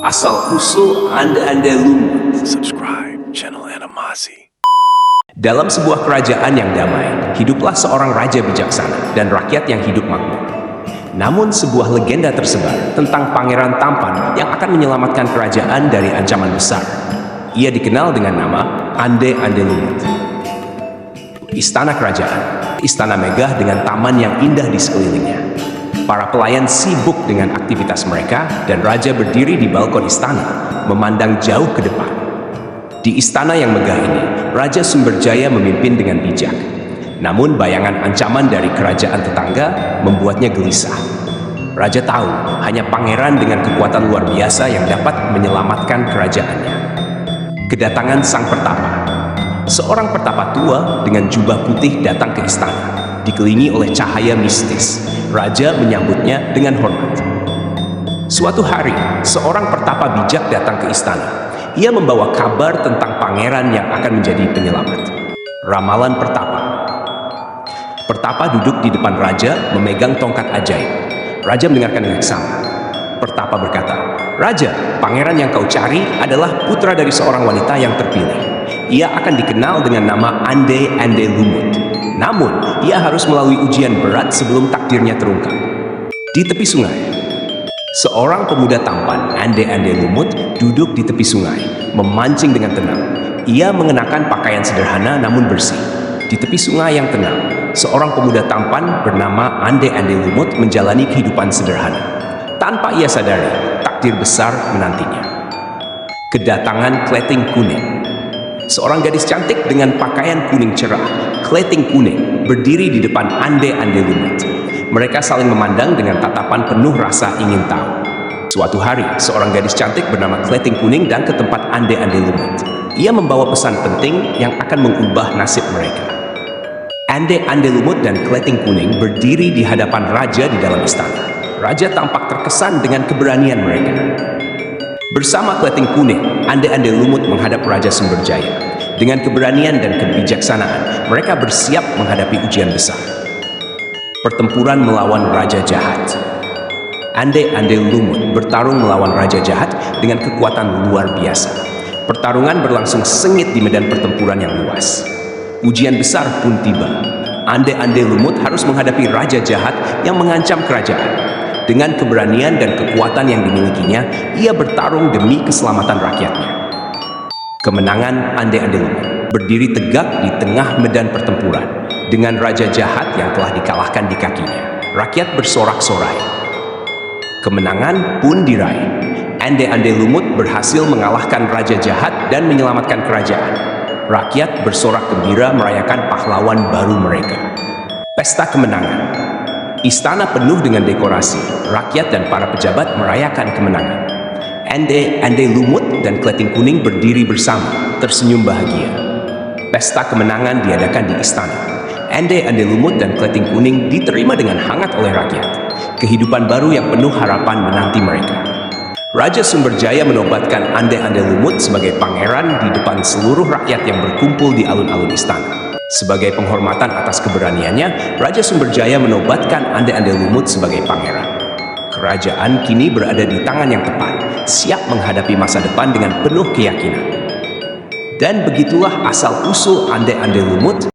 Asal-usul ande-ande lumut. Subscribe channel Animasi. Dalam sebuah kerajaan yang damai, hiduplah seorang raja bijaksana dan rakyat yang hidup makmur. Namun sebuah legenda tersebar tentang pangeran tampan yang akan menyelamatkan kerajaan dari ancaman besar. Ia dikenal dengan nama Ande-ande Lumut. Istana kerajaan, istana megah dengan taman yang indah di sekelilingnya. Para pelayan sibuk dengan aktivitas mereka dan raja berdiri di balkon istana, memandang jauh ke depan. Di istana yang megah ini, Raja Sumberjaya memimpin dengan bijak. Namun bayangan ancaman dari kerajaan tetangga membuatnya gelisah. Raja tahu hanya pangeran dengan kekuatan luar biasa yang dapat menyelamatkan kerajaannya. Kedatangan sang pertapa. Seorang pertapa tua dengan jubah putih datang ke istana, dikelilingi oleh cahaya mistis. Raja menyambutnya dengan hormat. Suatu hari, seorang pertapa bijak datang ke istana. Ia membawa kabar tentang pangeran yang akan menjadi penyelamat. Ramalan pertapa. Pertapa duduk di depan raja memegang tongkat ajaib. Raja mendengarkan dengan seksama. Pertapa berkata, "Raja, pangeran yang kau cari adalah putra dari seorang wanita yang terpilih. Ia akan dikenal dengan nama Ande-ande Lumut. Namun, ia harus melalui ujian berat sebelum takdirnya terungkap." Di tepi sungai, seorang pemuda tampan, Ande-ande Lumut, duduk di tepi sungai, memancing dengan tenang. Ia mengenakan pakaian sederhana namun bersih. Di tepi sungai yang tenang, seorang pemuda tampan bernama Ande-ande Lumut menjalani kehidupan sederhana. Tanpa ia sadari, takdir besar menantinya. Kedatangan kleting kuning. Seorang gadis cantik dengan pakaian kuning cerah, kleting kuning, berdiri di depan Ande-ande Lumut. Mereka saling memandang dengan tatapan penuh rasa ingin tahu. Suatu hari, seorang gadis cantik bernama kleting kuning datang ke tempat Ande-ande Lumut. Ia membawa pesan penting yang akan mengubah nasib mereka. Ande-ande Lumut dan kleting kuning berdiri di hadapan raja di dalam istana. Raja tampak terkesan dengan keberanian mereka. Bersama kleting kuning, Ande-ande Lumut menghadap Raja Sumberjaya. Dengan keberanian dan kebijaksanaan, mereka bersiap menghadapi ujian besar. Pertempuran melawan Raja Jahat. Ande-ande Lumut bertarung melawan Raja Jahat dengan kekuatan luar biasa. Pertarungan berlangsung sengit di medan pertempuran yang luas. Ujian besar pun tiba. Ande-ande Lumut harus menghadapi Raja Jahat yang mengancam kerajaan. Dengan keberanian dan kekuatan yang dimilikinya, ia bertarung demi keselamatan rakyatnya. Kemenangan Ande-ande Lumut berdiri tegak di tengah medan pertempuran dengan Raja Jahat yang telah dikalahkan di kakinya. Rakyat bersorak-sorai. Kemenangan pun diraih. Ande-ande Lumut berhasil mengalahkan Raja Jahat dan menyelamatkan kerajaan. Rakyat bersorak gembira merayakan pahlawan baru mereka. Pesta kemenangan. Istana penuh dengan dekorasi. Rakyat dan para pejabat merayakan kemenangan. Ande-ande Lumut dan kleting kuning berdiri bersama, tersenyum bahagia. Pesta kemenangan diadakan di istana. Ande-ande Lumut dan kleting kuning diterima dengan hangat oleh rakyat. Kehidupan baru yang penuh harapan menanti mereka. Raja Sumberjaya menobatkan Ande-ande Lumut sebagai pangeran di depan seluruh rakyat yang berkumpul di alun-alun istana. Sebagai penghormatan atas keberaniannya, Raja Sumberjaya menobatkan Ande-ande Lumut sebagai pangeran. Kerajaan kini berada di tangan yang tepat, siap menghadapi masa depan dengan penuh keyakinan. Dan begitulah asal-usul Ande-ande Lumut.